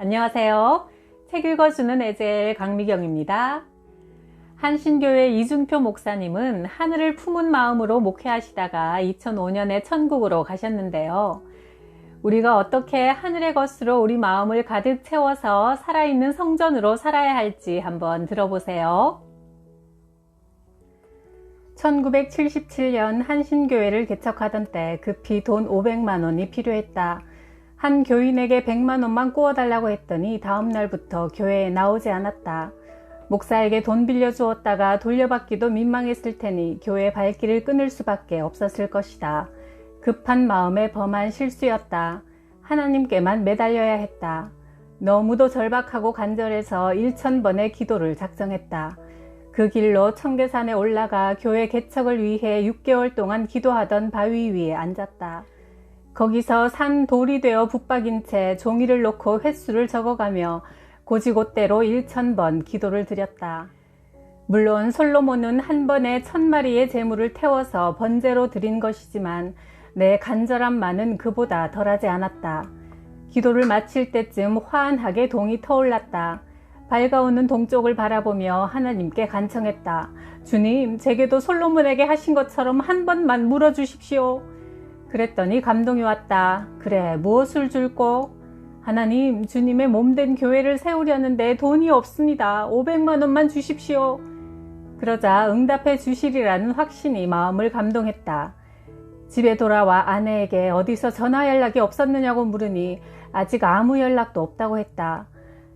안녕하세요. 책 읽어주는 에젤 강미경입니다. 한신교회 이준표 목사님은 하늘을 품은 마음으로 목회하시다가 2005년에 천국으로 가셨는데요. 우리가 어떻게 하늘의 것으로 우리 마음을 가득 채워서 살아있는 성전으로 살아야 할지 한번 들어보세요. 1977년 한신교회를 개척하던 때 급히 돈 500만 원이 필요했다. 한 교인에게 100만 원만 구워달라고 했더니 다음 날부터 교회에 나오지 않았다. 목사에게 돈 빌려주었다가 돌려받기도 민망했을 테니 교회 발길을 끊을 수밖에 없었을 것이다. 급한 마음에 범한 실수였다. 하나님께만 매달려야 했다. 너무도 절박하고 간절해서 1000번의 기도를 작정했다. 그 길로 청계산에 올라가 교회 개척을 위해 6개월 동안 기도하던 바위 위에 앉았다. 거기서 산 돌이 되어 붙박인 채 종이를 놓고 횟수를 적어가며 고지곳대로 1000번 기도를 드렸다. 물론 솔로몬은 한 번에 1000마리의 제물을 태워서 번제로 드린 것이지만 내 간절함만은 그보다 덜하지 않았다. 기도를 마칠 때쯤 화한하게 동이 터올랐다. 밝아오는 동쪽을 바라보며 하나님께 간청했다. 주님, 제게도 솔로몬에게 하신 것처럼 한 번만 물어주십시오. 그랬더니 감동이 왔다. 그래, 무엇을 줄꼬? 하나님, 주님의 몸된 교회를 세우려는데 돈이 없습니다. 500만 원만 주십시오. 그러자 응답해 주시리라는 확신이 마음을 감동했다. 집에 돌아와 아내에게 어디서 전화 연락이 없었느냐고 물으니 아직 아무 연락도 없다고 했다.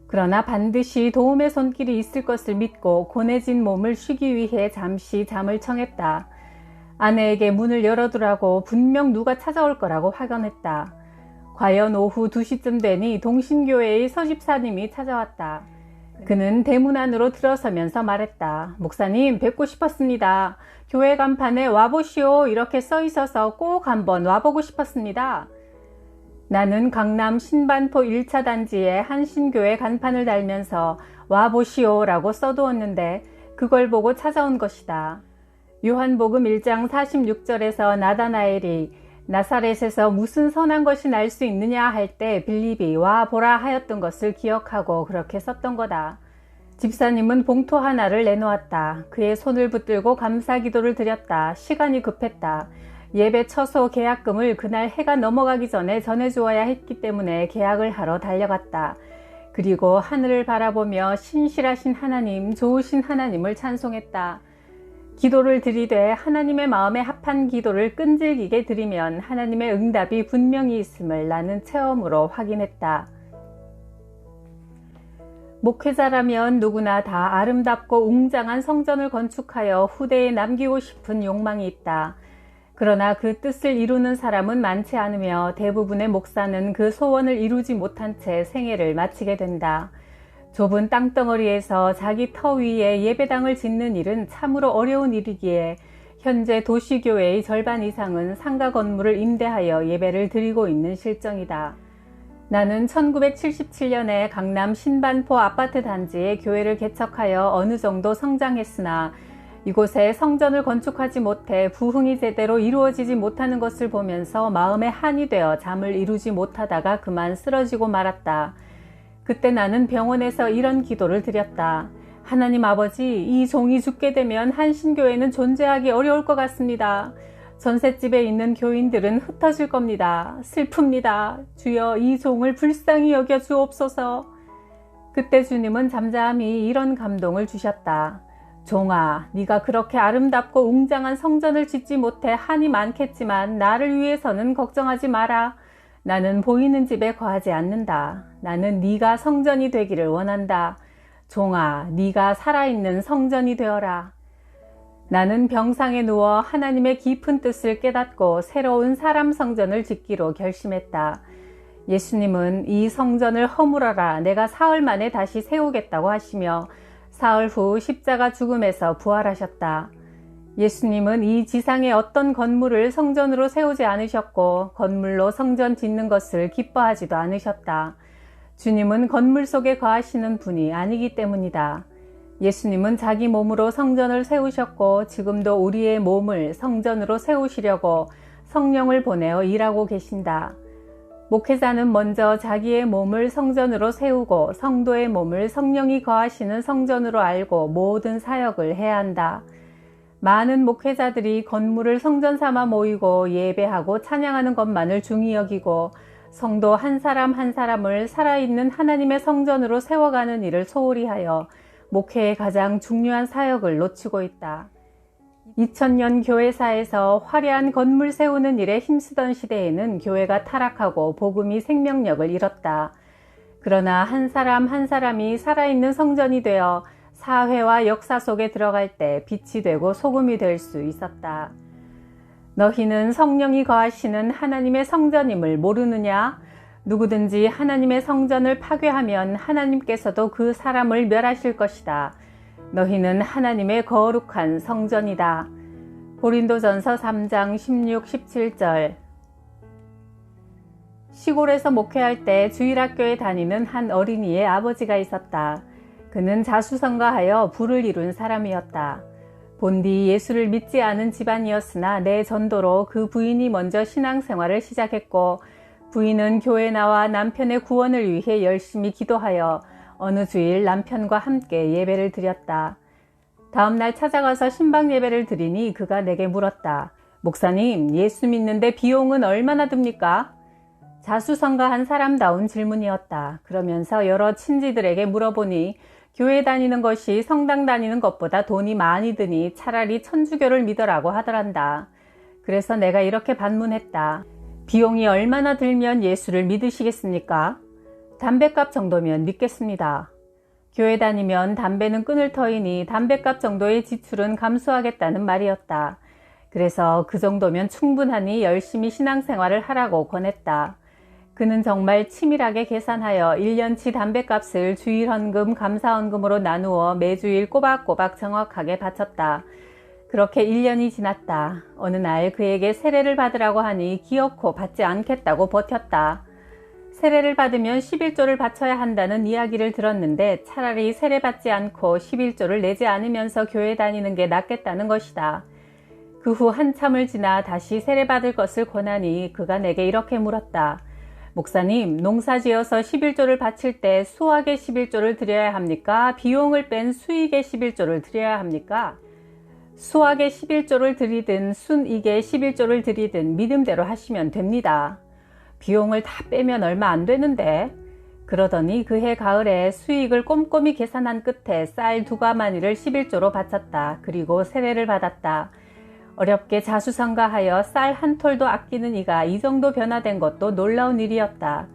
그러나 반드시 도움의 손길이 있을 것을 믿고 고뇌진 몸을 쉬기 위해 잠시 잠을 청했다. 아내에게 문을 열어두라고 분명 누가 찾아올 거라고 확언했다. 과연 오후 2시쯤 되니 동신교회의 서집사님이 찾아왔다. 그는 대문 안으로 들어서면서 말했다. 목사님, 뵙고 싶었습니다. 교회 간판에 와보시오 이렇게 써 있어서 꼭 한번 와보고 싶었습니다. 나는 강남 신반포 1차 단지에 한신교회 간판을 달면서 와보시오 라고 써두었는데 그걸 보고 찾아온 것이다. 요한복음 1장 46절에서 나다나엘이 나사렛에서 무슨 선한 것이 날 수 있느냐 할 때 빌립이 와 보라 하였던 것을 기억하고 그렇게 썼던 거다. 집사님은 봉투 하나를 내놓았다. 그의 손을 붙들고 감사 기도를 드렸다. 시간이 급했다. 예배 처소 계약금을 그날 해가 넘어가기 전에 전해주어야 했기 때문에 계약을 하러 달려갔다. 그리고 하늘을 바라보며 신실하신 하나님, 좋으신 하나님을 찬송했다. 기도를 드리되 하나님의 마음에 합한 기도를 끈질기게 드리면 하나님의 응답이 분명히 있음을 나는 체험으로 확인했다. 목회자라면 누구나 다 아름답고 웅장한 성전을 건축하여 후대에 남기고 싶은 욕망이 있다. 그러나 그 뜻을 이루는 사람은 많지 않으며 대부분의 목사는 그 소원을 이루지 못한 채 생애를 마치게 된다. 좁은 땅덩어리에서 자기 터 위에 예배당을 짓는 일은 참으로 어려운 일이기에 현재 도시교회의 절반 이상은 상가 건물을 임대하여 예배를 드리고 있는 실정이다. 나는 1977년에 강남 신반포 아파트 단지에 교회를 개척하여 어느 정도 성장했으나 이곳에 성전을 건축하지 못해 부흥이 제대로 이루어지지 못하는 것을 보면서 마음에 한이 되어 잠을 이루지 못하다가 그만 쓰러지고 말았다. 그때 나는 병원에서 이런 기도를 드렸다. 하나님 아버지, 이 종이 죽게 되면 한신교회는 존재하기 어려울 것 같습니다. 전셋집에 있는 교인들은 흩어질 겁니다. 슬픕니다. 주여, 이 종을 불쌍히 여겨 주옵소서. 그때 주님은 잠잠히 이런 감동을 주셨다. 종아, 네가 그렇게 아름답고 웅장한 성전을 짓지 못해 한이 많겠지만 나를 위해서는 걱정하지 마라. 나는 보이는 집에 거하지 않는다. 나는 네가 성전이 되기를 원한다. 종아, 네가 살아있는 성전이 되어라. 나는 병상에 누워 하나님의 깊은 뜻을 깨닫고 새로운 사람 성전을 짓기로 결심했다. 예수님은 이 성전을 허물어라, 내가 사흘 만에 다시 세우겠다고 하시며 사흘 후 십자가 죽음에서 부활하셨다. 예수님은 이 지상의 어떤 건물을 성전으로 세우지 않으셨고 건물로 성전 짓는 것을 기뻐하지도 않으셨다. 주님은 건물 속에 거하시는 분이 아니기 때문이다. 예수님은 자기 몸으로 성전을 세우셨고 지금도 우리의 몸을 성전으로 세우시려고 성령을 보내어 일하고 계신다. 목회자는 먼저 자기의 몸을 성전으로 세우고 성도의 몸을 성령이 거하시는 성전으로 알고 모든 사역을 해야 한다. 많은 목회자들이 건물을 성전 삼아 모이고 예배하고 찬양하는 것만을 중히 여기고 성도 한 사람 한 사람을 살아있는 하나님의 성전으로 세워가는 일을 소홀히 하여 목회의 가장 중요한 사역을 놓치고 있다. 2000년 교회사에서 화려한 건물 세우는 일에 힘쓰던 시대에는 교회가 타락하고 복음이 생명력을 잃었다. 그러나 한 사람 한 사람이 살아있는 성전이 되어 사회와 역사 속에 들어갈 때 빛이 되고 소금이 될 수 있었다. 너희는 성령이 거하시는 하나님의 성전임을 모르느냐? 누구든지 하나님의 성전을 파괴하면 하나님께서도 그 사람을 멸하실 것이다. 너희는 하나님의 거룩한 성전이다. 고린도전서 3장 16, 17절. 시골에서 목회할 때 주일학교에 다니는 한 어린이의 아버지가 있었다. 그는 자수성가하여 부를 이룬 사람이었다. 본디 예수를 믿지 않은 집안이었으나 내 전도로 그 부인이 먼저 신앙생활을 시작했고 부인은 교회 나와 남편의 구원을 위해 열심히 기도하여 어느 주일 남편과 함께 예배를 드렸다. 다음 날 찾아가서 신방 예배를 드리니 그가 내게 물었다. 목사님, 예수 믿는데 비용은 얼마나 듭니까? 자수성가한 사람다운 질문이었다. 그러면서 여러 친지들에게 물어보니 교회 다니는 것이 성당 다니는 것보다 돈이 많이 드니 차라리 천주교를 믿으라고 하더란다. 그래서 내가 이렇게 반문했다. 비용이 얼마나 들면 예수를 믿으시겠습니까? 담뱃값 정도면 믿겠습니다. 교회 다니면 담배는 끊을 터이니 담뱃값 정도의 지출은 감수하겠다는 말이었다. 그래서 그 정도면 충분하니 열심히 신앙생활을 하라고 권했다. 그는 정말 치밀하게 계산하여 1년치 담뱃값을 주일헌금, 감사헌금으로 나누어 매주일 꼬박꼬박 정확하게 바쳤다. 그렇게 1년이 지났다. 어느 날 그에게 세례를 받으라고 하니 기어코 받지 않겠다고 버텼다. 세례를 받으면 11조를 바쳐야 한다는 이야기를 들었는데 차라리 세례 받지 않고 11조를 내지 않으면서 교회 다니는 게 낫겠다는 것이다. 그 후 한참을 지나 다시 세례 받을 것을 권하니 그가 내게 이렇게 물었다. 목사님, 농사지어서 11조를 바칠 때 수확의 11조를 드려야 합니까? 비용을 뺀 수익의 11조를 드려야 합니까? 수확의 11조를 드리든 순익의 11조를 드리든 믿음대로 하시면 됩니다. 비용을 다 빼면 얼마 안 되는데. 그러더니 그해 가을에 수익을 꼼꼼히 계산한 끝에 쌀 2가마니를 11조로 바쳤다. 그리고 세례를 받았다. 어렵게 자수성가하여 쌀 한 톨도 아끼는 이가 이 정도 변화된 것도 놀라운 일이었다.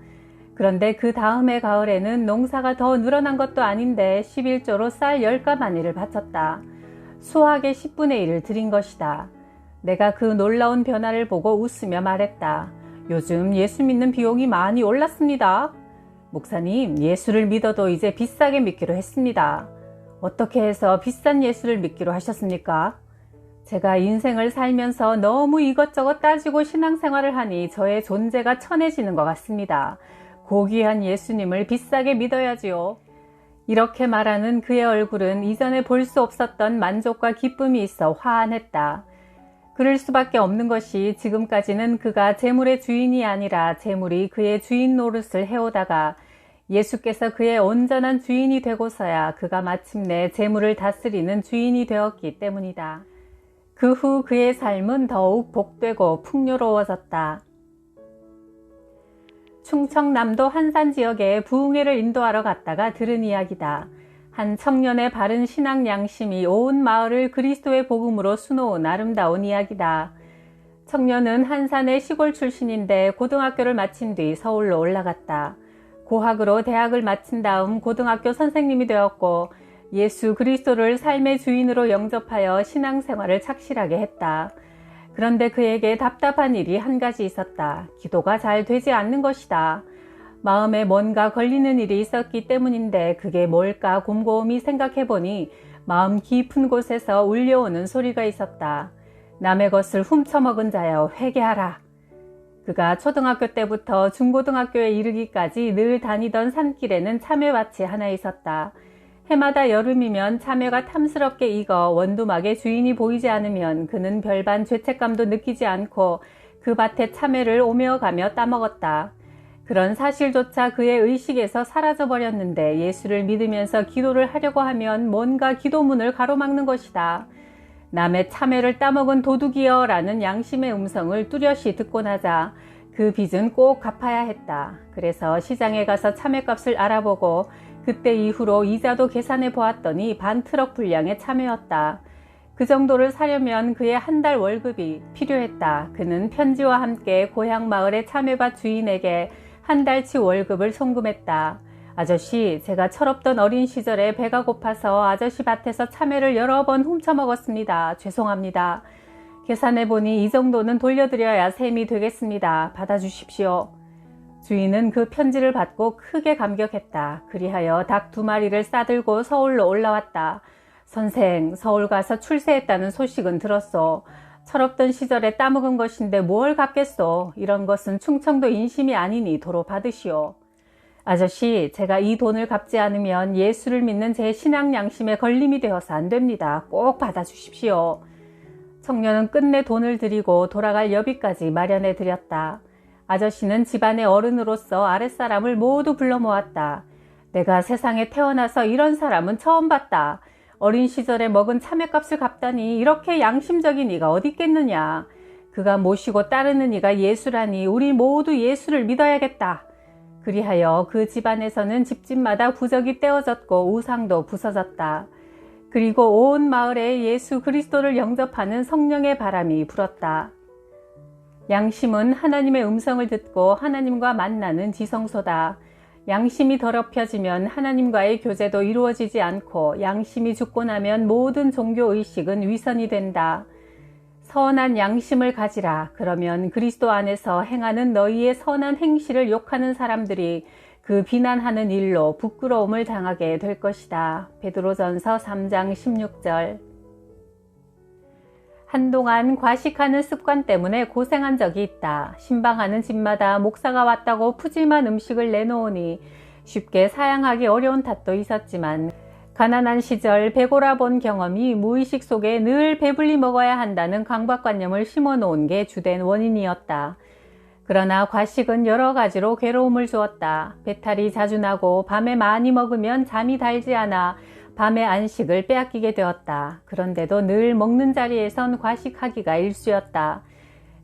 그런데 그 다음해 가을에는 농사가 더 늘어난 것도 아닌데 11조로 쌀 10가마니를 바쳤다. 수확의 10분의 1을 드린 것이다. 내가 그 놀라운 변화를 보고 웃으며 말했다. 요즘 예수 믿는 비용이 많이 올랐습니다. 목사님, 예수를 믿어도 이제 비싸게 믿기로 했습니다. 어떻게 해서 비싼 예수를 믿기로 하셨습니까? 제가 인생을 살면서 너무 이것저것 따지고 신앙생활을 하니 저의 존재가 천해지는 것 같습니다. 고귀한 예수님을 비싸게 믿어야지요. 이렇게 말하는 그의 얼굴은 이전에 볼 수 없었던 만족과 기쁨이 있어 화환했다. 그럴 수밖에 없는 것이 지금까지는 그가 재물의 주인이 아니라 재물이 그의 주인 노릇을 해오다가 예수께서 그의 온전한 주인이 되고서야 그가 마침내 재물을 다스리는 주인이 되었기 때문이다. 그 후 그의 삶은 더욱 복되고 풍요로워졌다. 충청남도 한산 지역에 부흥회를 인도하러 갔다가 들은 이야기다. 한 청년의 바른 신앙 양심이 온 마을을 그리스도의 복음으로 수놓은 아름다운 이야기다. 청년은 한산의 시골 출신인데 고등학교를 마친 뒤 서울로 올라갔다. 고학으로 대학을 마친 다음 고등학교 선생님이 되었고 예수 그리스도를 삶의 주인으로 영접하여 신앙생활을 착실하게 했다. 그런데 그에게 답답한 일이 한 가지 있었다. 기도가 잘 되지 않는 것이다. 마음에 뭔가 걸리는 일이 있었기 때문인데 그게 뭘까 곰곰이 생각해보니 마음 깊은 곳에서 울려오는 소리가 있었다. 남의 것을 훔쳐먹은 자여 회개하라. 그가 초등학교 때부터 중고등학교에 이르기까지 늘 다니던 산길에는 참외밭이 하나 있었다. 해마다 여름이면 참외가 탐스럽게 익어 원두막에 주인이 보이지 않으면 그는 별반 죄책감도 느끼지 않고 그 밭에 참외를 오며 가며 따먹었다. 그런 사실조차 그의 의식에서 사라져버렸는데 예수를 믿으면서 기도를 하려고 하면 뭔가 기도문을 가로막는 것이다. 남의 참외를 따먹은 도둑이여 라는 양심의 음성을 뚜렷이 듣고 나자 그 빚은 꼭 갚아야 했다. 그래서 시장에 가서 참외값을 알아보고 그때 이후로 이자도 계산해 보았더니 반 트럭 분량의 참외였다. 그 정도를 사려면 그의 한 달 월급이 필요했다. 그는 편지와 함께 고향 마을의 참외밭 주인에게 한 달치 월급을 송금했다. 아저씨, 제가 철없던 어린 시절에 배가 고파서 아저씨 밭에서 참외를 여러 번 훔쳐 먹었습니다. 죄송합니다. 계산해보니 이 정도는 돌려드려야 셈이 되겠습니다. 받아주십시오. 주인은 그 편지를 받고 크게 감격했다. 그리하여 닭 2마리를 싸들고 서울로 올라왔다. 선생, 서울 가서 출세했다는 소식은 들었소. 철없던 시절에 따먹은 것인데 뭘 갚겠소. 이런 것은 충청도 인심이 아니니 도로 받으시오. 아저씨, 제가 이 돈을 갚지 않으면 예수를 믿는 제 신앙 양심에 걸림이 되어서 안 됩니다. 꼭 받아주십시오. 청년은 끝내 돈을 드리고 돌아갈 여비까지 마련해 드렸다. 아저씨는 집안의 어른으로서 아랫사람을 모두 불러 모았다. 내가 세상에 태어나서 이런 사람은 처음 봤다. 어린 시절에 먹은 참외값을 갚다니 이렇게 양심적인 이가 어디 있겠느냐. 그가 모시고 따르는 이가 예수라니 우리 모두 예수를 믿어야겠다. 그리하여 그 집안에서는 집집마다 부적이 떼어졌고 우상도 부서졌다. 그리고 온 마을에 예수 그리스도를 영접하는 성령의 바람이 불었다. 양심은 하나님의 음성을 듣고 하나님과 만나는 지성소다. 양심이 더럽혀지면 하나님과의 교제도 이루어지지 않고 양심이 죽고 나면 모든 종교의식은 위선이 된다. 선한 양심을 가지라. 그러면 그리스도 안에서 행하는 너희의 선한 행실을 욕하는 사람들이 그 비난하는 일로 부끄러움을 당하게 될 것이다. 베드로전서 3장 16절. 한동안 과식하는 습관 때문에 고생한 적이 있다. 신방하는 집마다 목사가 왔다고 푸짐한 음식을 내놓으니 쉽게 사양하기 어려운 탓도 있었지만 가난한 시절 배고라 본 경험이 무의식 속에 늘 배불리 먹어야 한다는 강박관념을 심어놓은 게 주된 원인이었다. 그러나 과식은 여러 가지로 괴로움을 주었다. 배탈이 자주 나고 밤에 많이 먹으면 잠이 달지 않아 밤의 안식을 빼앗기게 되었다. 그런데도 늘 먹는 자리에선 과식하기가 일쑤였다.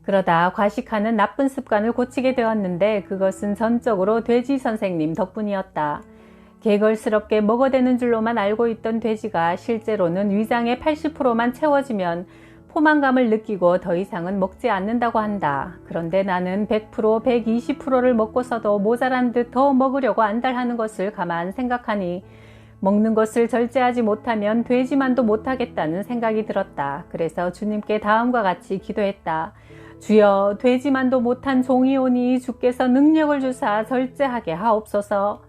그러다 과식하는 나쁜 습관을 고치게 되었는데 그것은 전적으로 돼지 선생님 덕분이었다. 개걸스럽게 먹어대는 줄로만 알고 있던 돼지가 실제로는 위장의 80%만 채워지면 포만감을 느끼고 더 이상은 먹지 않는다고 한다. 그런데 나는 100%, 120%를 먹고서도 모자란 듯 더 먹으려고 안달하는 것을 가만 생각하니 먹는 것을 절제하지 못하면 돼지만도 못하겠다는 생각이 들었다. 그래서 주님께 다음과 같이 기도했다. 주여, 돼지만도 못한 종이오니 주께서 능력을 주사 절제하게 하옵소서.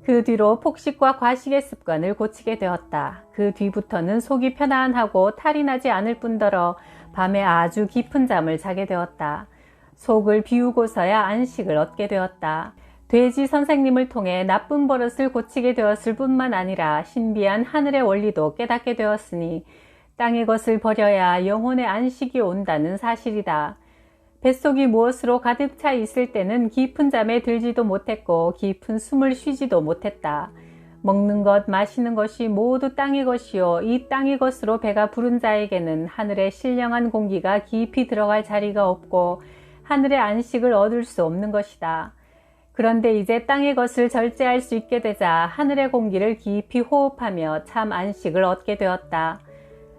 그 뒤로 폭식과 과식의 습관을 고치게 되었다. 그 뒤부터는 속이 편안하고 탈이 나지 않을 뿐더러 밤에 아주 깊은 잠을 자게 되었다. 속을 비우고서야 안식을 얻게 되었다. 돼지 선생님을 통해 나쁜 버릇을 고치게 되었을 뿐만 아니라 신비한 하늘의 원리도 깨닫게 되었으니 땅의 것을 버려야 영혼의 안식이 온다는 사실이다. 뱃속이 무엇으로 가득 차 있을 때는 깊은 잠에 들지도 못했고 깊은 숨을 쉬지도 못했다. 먹는 것, 마시는 것이 모두 땅의 것이요 이 땅의 것으로 배가 부른 자에게는 하늘의 신령한 공기가 깊이 들어갈 자리가 없고 하늘의 안식을 얻을 수 없는 것이다. 그런데 이제 땅의 것을 절제할 수 있게 되자 하늘의 공기를 깊이 호흡하며 참 안식을 얻게 되었다.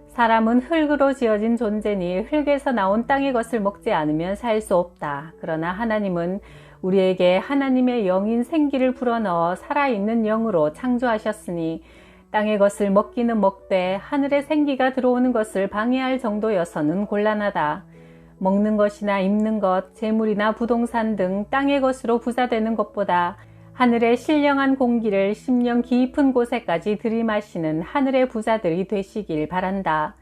사람은 흙으로 지어진 존재니 흙에서 나온 땅의 것을 먹지 않으면 살 수 없다. 그러나 하나님은 우리에게 하나님의 영인 생기를 불어넣어 살아있는 영으로 창조하셨으니 땅의 것을 먹기는 먹되 하늘의 생기가 들어오는 것을 방해할 정도여서는 곤란하다. 먹는 것이나 입는 것, 재물이나 부동산 등 땅의 것으로 부자되는 것보다 하늘의 신령한 공기를 심령 깊은 곳에까지 들이마시는 하늘의 부자들이 되시길 바란다.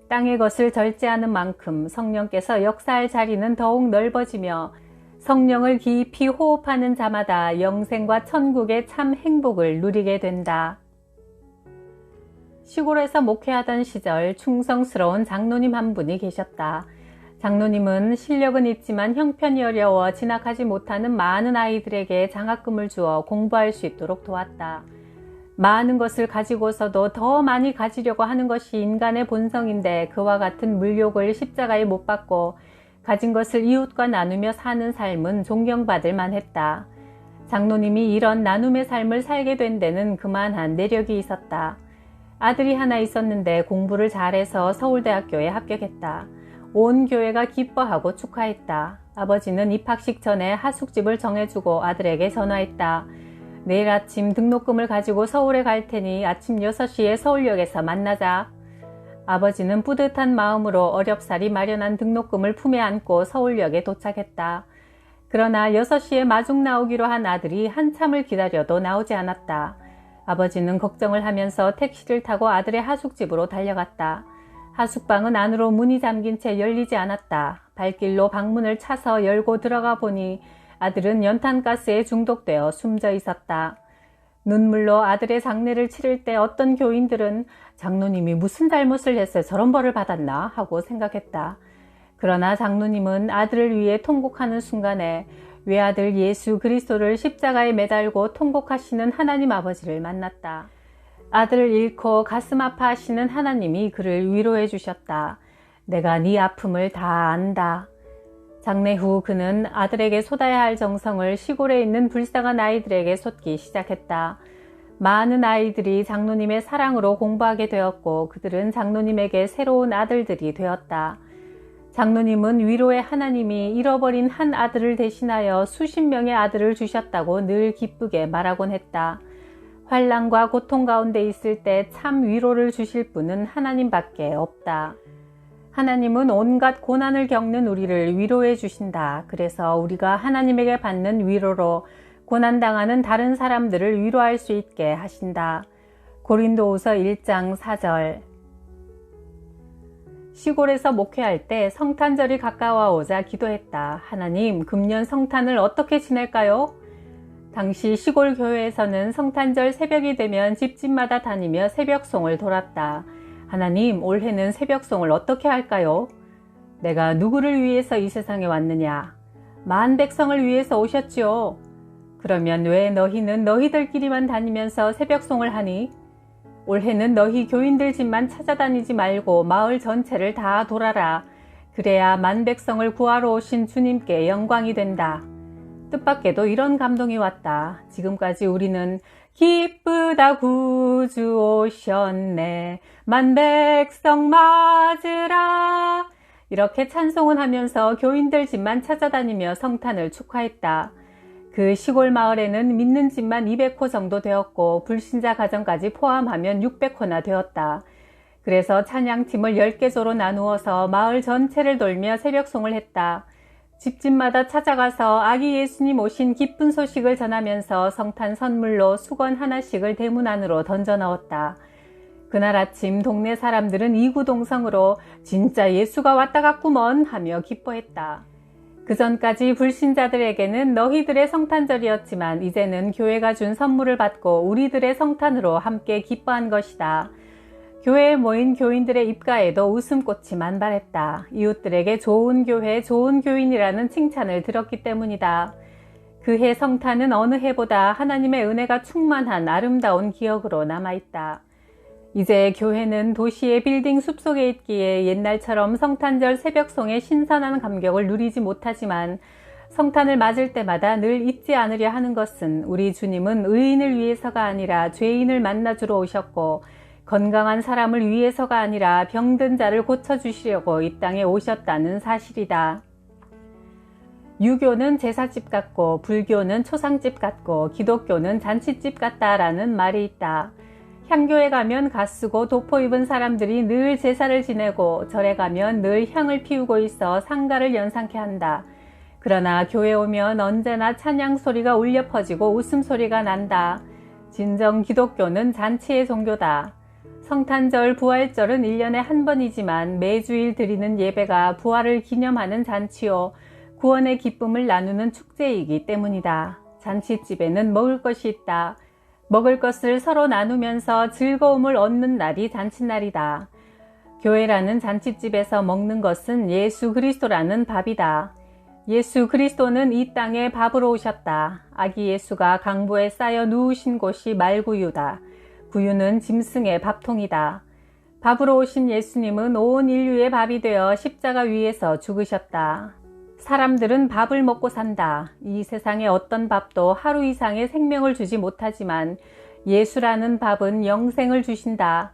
땅의 것을 절제하는 만큼 성령께서 역사할 자리는 더욱 넓어지며 성령을 깊이 호흡하는 자마다 영생과 천국의 참 행복을 누리게 된다. 시골에서 목회하던 시절 충성스러운 장로님 한 분이 계셨다. 장로님은 실력은 있지만 형편이 어려워 진학하지 못하는 많은 아이들에게 장학금을 주어 공부할 수 있도록 도왔다. 많은 것을 가지고서도 더 많이 가지려고 하는 것이 인간의 본성인데 그와 같은 물욕을 십자가에 못 박고 가진 것을 이웃과 나누며 사는 삶은 존경받을 만했다. 장로님이 이런 나눔의 삶을 살게 된 데는 그만한 내력이 있었다. 아들이 하나 있었는데 공부를 잘해서 서울대학교에 합격했다. 온 교회가 기뻐하고 축하했다. 아버지는 입학식 전에 하숙집을 정해주고 아들에게 전화했다. 내일 아침 등록금을 가지고 서울에 갈 테니 아침 6시에 서울역에서 만나자. 아버지는 뿌듯한 마음으로 어렵사리 마련한 등록금을 품에 안고 서울역에 도착했다. 그러나 6시에 마중 나오기로 한 아들이 한참을 기다려도 나오지 않았다. 아버지는 걱정을 하면서 택시를 타고 아들의 하숙집으로 달려갔다. 하숙방은 안으로 문이 잠긴 채 열리지 않았다. 발길로 방문을 차서 열고 들어가 보니 아들은 연탄가스에 중독되어 숨져 있었다. 눈물로 아들의 장례를 치를 때 어떤 교인들은 장로님이 무슨 잘못을 해서 저런 벌을 받았나 하고 생각했다. 그러나 장로님은 아들을 위해 통곡하는 순간에 외아들 예수 그리스도를 십자가에 매달고 통곡하시는 하나님 아버지를 만났다. 아들을 잃고 가슴 아파하시는 하나님이 그를 위로해 주셨다. 내가 네 아픔을 다 안다. 장례 후 그는 아들에게 쏟아야 할 정성을 시골에 있는 불쌍한 아이들에게 쏟기 시작했다. 많은 아이들이 장로님의 사랑으로 공부하게 되었고 그들은 장로님에게 새로운 아들들이 되었다. 장로님은 위로의 하나님이 잃어버린 한 아들을 대신하여 수십 명의 아들을 주셨다고 늘 기쁘게 말하곤 했다. 환난과 고통 가운데 있을 때 참 위로를 주실 분은 하나님밖에 없다. 하나님은 온갖 고난을 겪는 우리를 위로해 주신다. 그래서 우리가 하나님에게 받는 위로로 고난당하는 다른 사람들을 위로할 수 있게 하신다. 고린도후서 1장 4절. 시골에서 목회할 때 성탄절이 가까워오자 기도했다. 하나님, 금년 성탄을 어떻게 지낼까요? 당시 시골 교회에서는 성탄절 새벽이 되면 집집마다 다니며 새벽송을 돌았다. 하나님, 올해는 새벽송을 어떻게 할까요? 내가 누구를 위해서 이 세상에 왔느냐? 만 백성을 위해서 오셨지요. 그러면 왜 너희는 너희들끼리만 다니면서 새벽송을 하니? 올해는 너희 교인들 집만 찾아다니지 말고 마을 전체를 다 돌아라. 그래야 만 백성을 구하러 오신 주님께 영광이 된다. 뜻밖에도 이런 감동이 왔다. 지금까지 우리는 기쁘다 구주 오셨네 만 백성 맞으라 이렇게 찬송을 하면서 교인들 집만 찾아다니며 성탄을 축하했다. 그 시골 마을에는 믿는 집만 200호 정도 되었고 불신자 가정까지 포함하면 600호나 되었다. 그래서 찬양팀을 10개조로 나누어서 마을 전체를 돌며 새벽송을 했다. 집집마다 찾아가서 아기 예수님 오신 기쁜 소식을 전하면서 성탄 선물로 수건 하나씩을 대문 안으로 던져 넣었다. 그날 아침 동네 사람들은 이구동성으로 진짜 예수가 왔다 갔구먼 하며 기뻐했다. 그 전까지 불신자들에게는 너희들의 성탄절이었지만 이제는 교회가 준 선물을 받고 우리들의 성탄으로 함께 기뻐한 것이다. 교회에 모인 교인들의 입가에도 웃음꽃이 만발했다. 이웃들에게 좋은 교회, 좋은 교인이라는 칭찬을 들었기 때문이다. 그해 성탄은 어느 해보다 하나님의 은혜가 충만한 아름다운 기억으로 남아있다. 이제 교회는 도시의 빌딩 숲속에 있기에 옛날처럼 성탄절 새벽송의 신선한 감격을 누리지 못하지만 성탄을 맞을 때마다 늘 잊지 않으려 하는 것은 우리 주님은 의인을 위해서가 아니라 죄인을 만나주러 오셨고 건강한 사람을 위해서가 아니라 병든 자를 고쳐주시려고 이 땅에 오셨다는 사실이다. 유교는 제사집 같고 불교는 초상집 같고 기독교는 잔치집 같다라는 말이 있다. 향교에 가면 갓쓰고 도포 입은 사람들이 늘 제사를 지내고 절에 가면 늘 향을 피우고 있어 상가를 연상케 한다. 그러나 교회 오면 언제나 찬양 소리가 울려 퍼지고 웃음소리가 난다. 진정 기독교는 잔치의 종교다. 성탄절, 부활절은 1년에 한 번이지만 매주일 드리는 예배가 부활을 기념하는 잔치요 구원의 기쁨을 나누는 축제이기 때문이다. 잔치집에는 먹을 것이 있다. 먹을 것을 서로 나누면서 즐거움을 얻는 날이 잔칫날이다. 교회라는 잔칫집에서 먹는 것은 예수 그리스도라는 밥이다. 예수 그리스도는 이 땅에 밥으로 오셨다. 아기 예수가 강보에 쌓여 누우신 곳이 말구유다. 구유는 짐승의 밥통이다. 밥으로 오신 예수님은 온 인류의 밥이 되어 십자가 위에서 죽으셨다. 사람들은 밥을 먹고 산다. 이 세상의 어떤 밥도 하루 이상의 생명을 주지 못하지만 예수라는 밥은 영생을 주신다.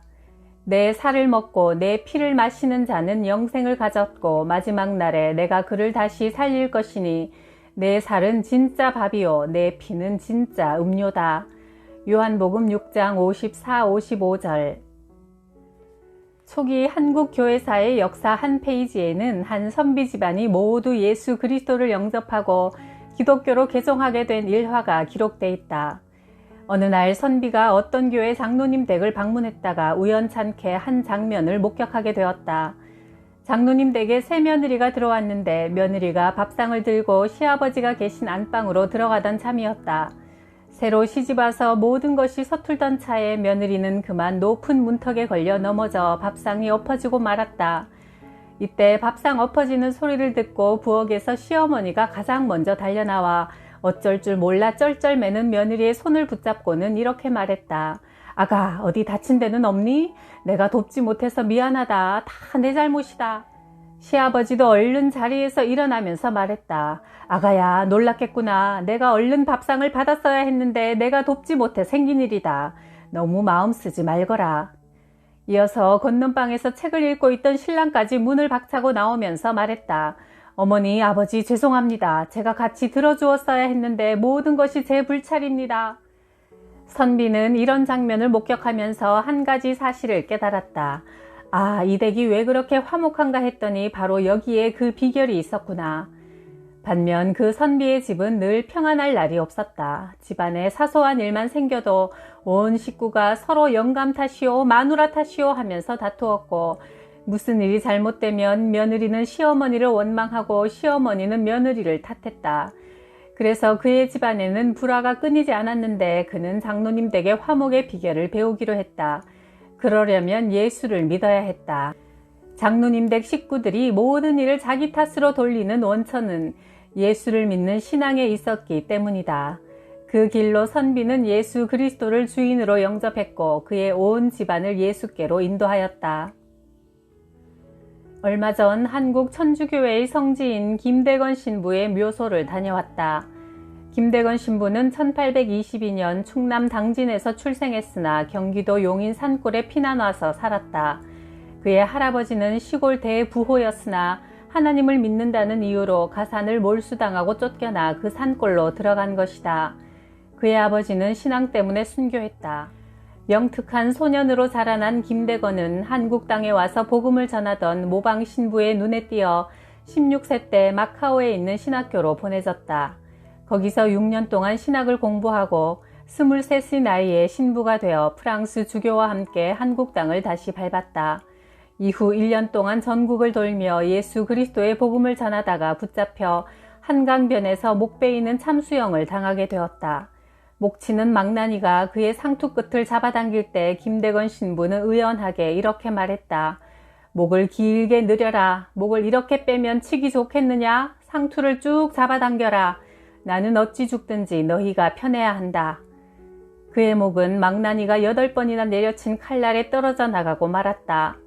내 살을 먹고 내 피를 마시는 자는 영생을 가졌고 마지막 날에 내가 그를 다시 살릴 것이니 내 살은 진짜 밥이요 내 피는 진짜 음료다. 요한복음 6장 54, 55절. 초기 한국 교회사의 역사 한 페이지에는 한 선비 집안이 모두 예수 그리스도를 영접하고 기독교로 개종하게 된 일화가 기록돼 있다. 어느 날 선비가 어떤 교회 장로님 댁을 방문했다가 우연찮게 한 장면을 목격하게 되었다. 장로님 댁에 새 며느리가 들어왔는데 며느리가 밥상을 들고 시아버지가 계신 안방으로 들어가던 참이었다. 새로 시집와서 모든 것이 서툴던 차에 며느리는 그만 높은 문턱에 걸려 넘어져 밥상이 엎어지고 말았다. 이때 밥상 엎어지는 소리를 듣고 부엌에서 시어머니가 가장 먼저 달려나와 어쩔 줄 몰라 쩔쩔매는 며느리의 손을 붙잡고는 이렇게 말했다. 아가, 어디 다친 데는 없니? 내가 돕지 못해서 미안하다. 다 내 잘못이다. 시아버지도 얼른 자리에서 일어나면서 말했다. 아가야, 놀랐겠구나. 내가 얼른 밥상을 받았어야 했는데 내가 돕지 못해 생긴 일이다. 너무 마음 쓰지 말거라. 이어서 건넌방에서 책을 읽고 있던 신랑까지 문을 박차고 나오면서 말했다. 어머니, 아버지 죄송합니다. 제가 같이 들어주었어야 했는데 모든 것이 제 불찰입니다. 선비는 이런 장면을 목격하면서 한 가지 사실을 깨달았다. 아, 이 댁이 왜 그렇게 화목한가 했더니 바로 여기에 그 비결이 있었구나. 반면 그 선비의 집은 늘 평안할 날이 없었다. 집안에 사소한 일만 생겨도 온 식구가 서로 영감 탓이오 마누라 탓이오 하면서 다투었고 무슨 일이 잘못되면 며느리는 시어머니를 원망하고 시어머니는 며느리를 탓했다. 그래서 그의 집안에는 불화가 끊이지 않았는데 그는 장로님 댁의 화목의 비결을 배우기로 했다. 그러려면 예수를 믿어야 했다. 장로님 댁 식구들이 모든 일을 자기 탓으로 돌리는 원천은 예수를 믿는 신앙에 있었기 때문이다. 그 길로 선비는 예수 그리스도를 주인으로 영접했고 그의 온 집안을 예수께로 인도하였다. 얼마 전 한국 천주교회의 성지인 김대건 신부의 묘소를 다녀왔다. 김대건 신부는 1822년 충남 당진에서 출생했으나 경기도 용인 산골에 피난 와서 살았다. 그의 할아버지는 시골 대부호였으나 하나님을 믿는다는 이유로 가산을 몰수당하고 쫓겨나 그 산골로 들어간 것이다. 그의 아버지는 신앙 때문에 순교했다. 영특한 소년으로 자라난 김대건은 한국 땅에 와서 복음을 전하던 모방 신부의 눈에 띄어 16세 때 마카오에 있는 신학교로 보내졌다. 거기서 6년 동안 신학을 공부하고 23세 나이에 신부가 되어 프랑스 주교와 함께 한국 땅을 다시 밟았다. 이후 1년 동안 전국을 돌며 예수 그리스도의 복음을 전하다가 붙잡혀 한강변에서 목 베이는 참수형을 당하게 되었다. 목치는 망나니가 그의 상투 끝을 잡아당길 때 김대건 신부는 의연하게 이렇게 말했다. 목을 길게 늘려라. 목을 이렇게 빼면 치기 좋겠느냐? 상투를 쭉 잡아당겨라. 나는 어찌 죽든지 너희가 편해야 한다. 그의 목은 망나니가 8번이나 내려친 칼날에 떨어져 나가고 말았다.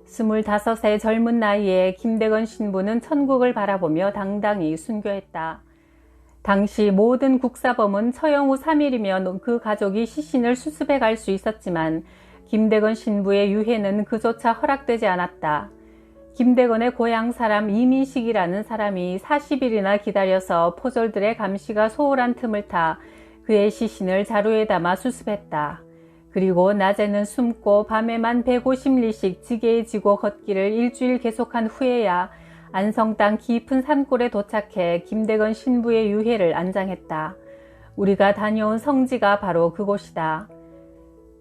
25세 젊은 나이에 김대건 신부는 천국을 바라보며 당당히 순교했다. 당시 모든 국사범은 처형 후 3일이면 그 가족이 시신을 수습해 갈 수 있었지만 김대건 신부의 유해는 그조차 허락되지 않았다. 김대건의 고향 사람 이민식이라는 사람이 40일이나 기다려서 포졸들의 감시가 소홀한 틈을 타 그의 시신을 자루에 담아 수습했다. 그리고 낮에는 숨고 밤에만 150리씩 지게에 지고 걷기를 일주일 계속한 후에야 안성 땅 깊은 산골에 도착해 김대건 신부의 유해를 안장했다. 우리가 다녀온 성지가 바로 그곳이다.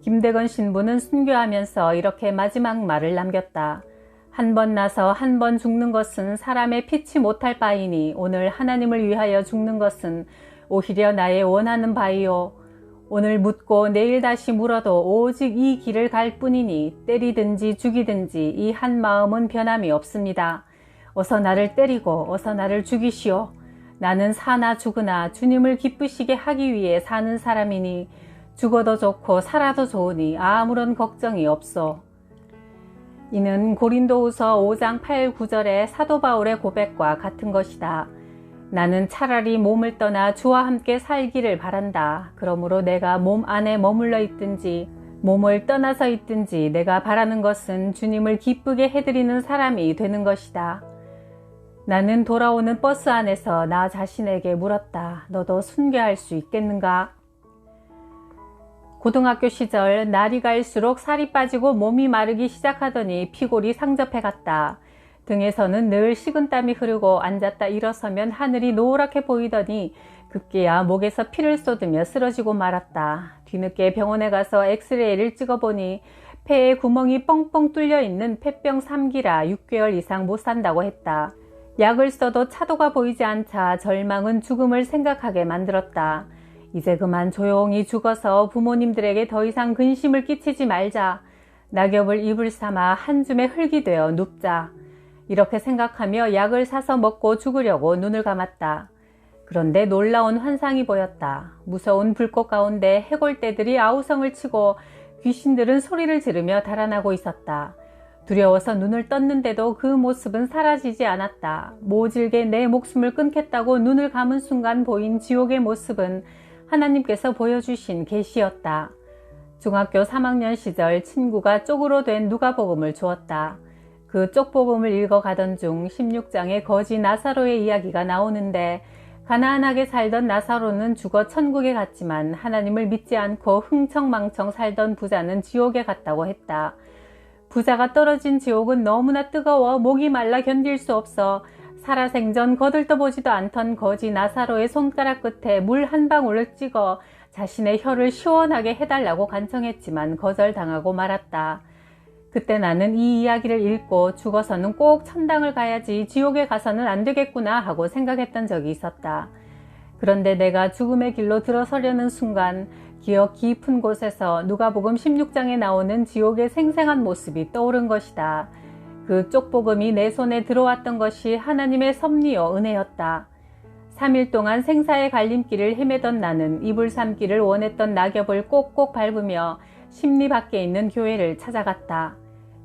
김대건 신부는 순교하면서 이렇게 마지막 말을 남겼다. 한 번 나서 한 번 죽는 것은 사람의 피치 못할 바이니 오늘 하나님을 위하여 죽는 것은 오히려 나의 원하는 바이요. 오늘 묻고 내일 다시 물어도 오직 이 길을 갈 뿐이니 때리든지 죽이든지 이 한 마음은 변함이 없습니다. 어서 나를 때리고 어서 나를 죽이시오. 나는 사나 죽으나 주님을 기쁘시게 하기 위해 사는 사람이니 죽어도 좋고 살아도 좋으니 아무런 걱정이 없소. 이는 고린도후서 5장 8, 9절의 사도 바울의 고백과 같은 것이다. 나는 차라리 몸을 떠나 주와 함께 살기를 바란다. 그러므로 내가 몸 안에 머물러 있든지 몸을 떠나서 있든지 내가 바라는 것은 주님을 기쁘게 해드리는 사람이 되는 것이다. 나는 돌아오는 버스 안에서 나 자신에게 물었다. 너도 순교할 수 있겠는가? 고등학교 시절 날이 갈수록 살이 빠지고 몸이 마르기 시작하더니 피골이 상접해 갔다. 등에서는 늘 식은땀이 흐르고 앉았다 일어서면 하늘이 노랗게 보이더니 급기야 목에서 피를 쏟으며 쓰러지고 말았다. 뒤늦게 병원에 가서 엑스레이를 찍어보니 폐에 구멍이 뻥뻥 뚫려 있는 폐병 3기라 6개월 이상 못 산다고 했다. 약을 써도 차도가 보이지 않자 절망은 죽음을 생각하게 만들었다. 이제 그만 조용히 죽어서 부모님들에게 더 이상 근심을 끼치지 말자. 낙엽을 이불 삼아 한 줌의 흙이 되어 눕자. 이렇게 생각하며 약을 사서 먹고 죽으려고 눈을 감았다. 그런데 놀라운 환상이 보였다. 무서운 불꽃 가운데 해골떼들이 아우성을 치고 귀신들은 소리를 지르며 달아나고 있었다. 두려워서 눈을 떴는데도 그 모습은 사라지지 않았다. 모질게 내 목숨을 끊겠다고 눈을 감은 순간 보인 지옥의 모습은 하나님께서 보여주신 계시였다. 중학교 3학년 시절 친구가 쪽으로 된 누가복음을 주었다. 그 쪽복음을 읽어가던 중 16장의 거지 나사로의 이야기가 나오는데 가난하게 살던 나사로는 죽어 천국에 갔지만 하나님을 믿지 않고 흥청망청 살던 부자는 지옥에 갔다고 했다. 부자가 떨어진 지옥은 너무나 뜨거워 목이 말라 견딜 수 없어 살아생전 거들떠보지도 않던 거지 나사로의 손가락 끝에 물 한 방울을 찍어 자신의 혀를 시원하게 해달라고 간청했지만 거절당하고 말았다. 그때 나는 이 이야기를 읽고 죽어서는 꼭 천당을 가야지 지옥에 가서는 안 되겠구나 하고 생각했던 적이 있었다. 그런데 내가 죽음의 길로 들어서려는 순간 기억 깊은 곳에서 누가복음 16장에 나오는 지옥의 생생한 모습이 떠오른 것이다. 그 쪽복음이 내 손에 들어왔던 것이 하나님의 섭리요 은혜였다. 3일 동안 생사의 갈림길을 헤매던 나는 이불 삼기를 원했던 낙엽을 꼭꼭 밟으며 십리 밖에 있는 교회를 찾아갔다.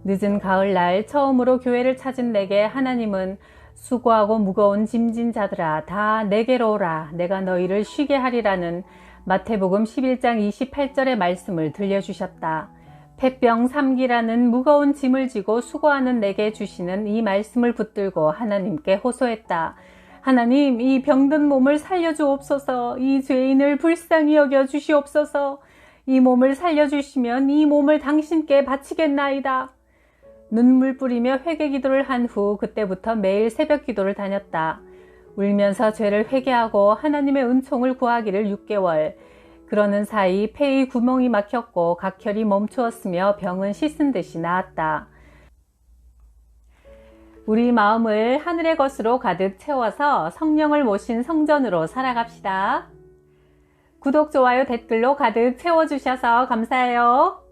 늦은 가을날 처음으로 교회를 찾은 내게 하나님은 수고하고 무거운 짐진 자들아 다 내게로 오라 내가 너희를 쉬게 하리라는 마태복음 11장 28절의 말씀을 들려주셨다. 폐병 3기라는 무거운 짐을 지고 수고하는 내게 주시는 이 말씀을 붙들고 하나님께 호소했다. 하나님, 이 병든 몸을 살려주옵소서. 이 죄인을 불쌍히 여겨 주시옵소서. 이 몸을 살려주시면 이 몸을 당신께 바치겠나이다. 눈물 뿌리며 회개 기도를 한 후 그때부터 매일 새벽 기도를 다녔다. 울면서 죄를 회개하고 하나님의 은총을 구하기를 6개월. 그러는 사이 폐의 구멍이 막혔고 각혈이 멈추었으며 병은 씻은 듯이 나았다. 우리 마음을 하늘의 것으로 가득 채워서 성령을 모신 성전으로 살아갑시다. 구독, 좋아요, 댓글로 가득 채워주셔서 감사해요.